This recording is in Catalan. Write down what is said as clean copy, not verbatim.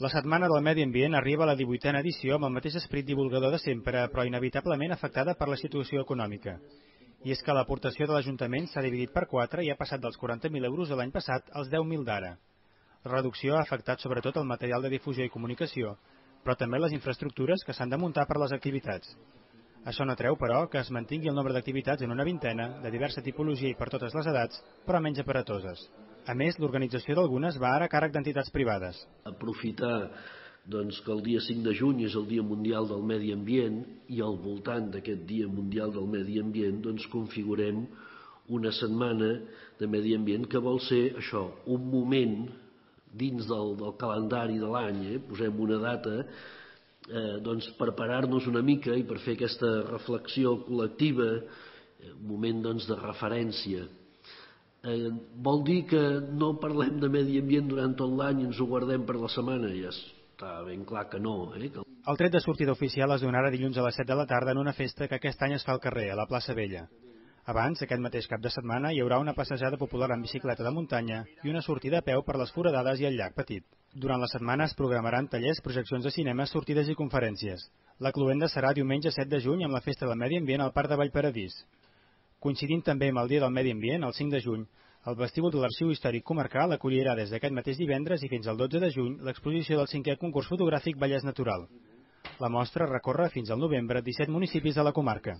La Setmana del Medi Ambient arriba a la 18a edició amb el mateix esperit divulgador de sempre, però inevitablement afectada per la situació econòmica. I és que l'aportació de l'Ajuntament s'ha dividit per 4 i ha passat dels 40.000 euros de l'any passat als 10.000 d'ara. La reducció ha afectat sobretot el material de difusió i comunicació, però també les infraestructures que s'han de muntar per les activitats. Això no treu, però, que es mantingui el nombre d'activitats en una vintena, de diversa tipologia i per totes les edats, però menys aparatoses. A més, l'organització d'algunes va ara a càrrec d'entitats privades. Aprofitar que el dia 5 de juny és el Dia Mundial del Medi Ambient i al voltant d'aquest Dia Mundial del Medi Ambient configurem una setmana de medi ambient que vol ser això, un moment dins del calendari de l'any, posem una data, per parar-nos una mica i per fer aquesta reflexió col·lectiva, un moment de referència. Vol dir que no parlem de medi ambient durant tot l'any i ens ho guardem per la setmana? Ja està ben clar que no. El tret de sortida oficial es donarà dilluns a les 7 de la tarda en una festa que aquest any es fa al carrer, a la plaça Vella. Abans, aquest mateix cap de setmana, hi haurà una passejada popular en bicicleta de muntanya i una sortida a peu per les foradades i el llac Petit. Durant la setmana es programaran tallers, projeccions de cinema, sortides i conferències. La cloenda serà diumenge 7 de juny amb la Festa del Medi Ambient al Parc de Vallparadís. Coincidint també amb el Dia del Medi Ambient, el 5 de juny, el vestíbul de l'Arxiu Històric Comarcal acollirà des d'aquest mateix divendres i fins al 12 de juny l'exposició del 5è concurs fotogràfic Vallès Natural. La mostra recorre fins al novembre 17 municipis de la comarca.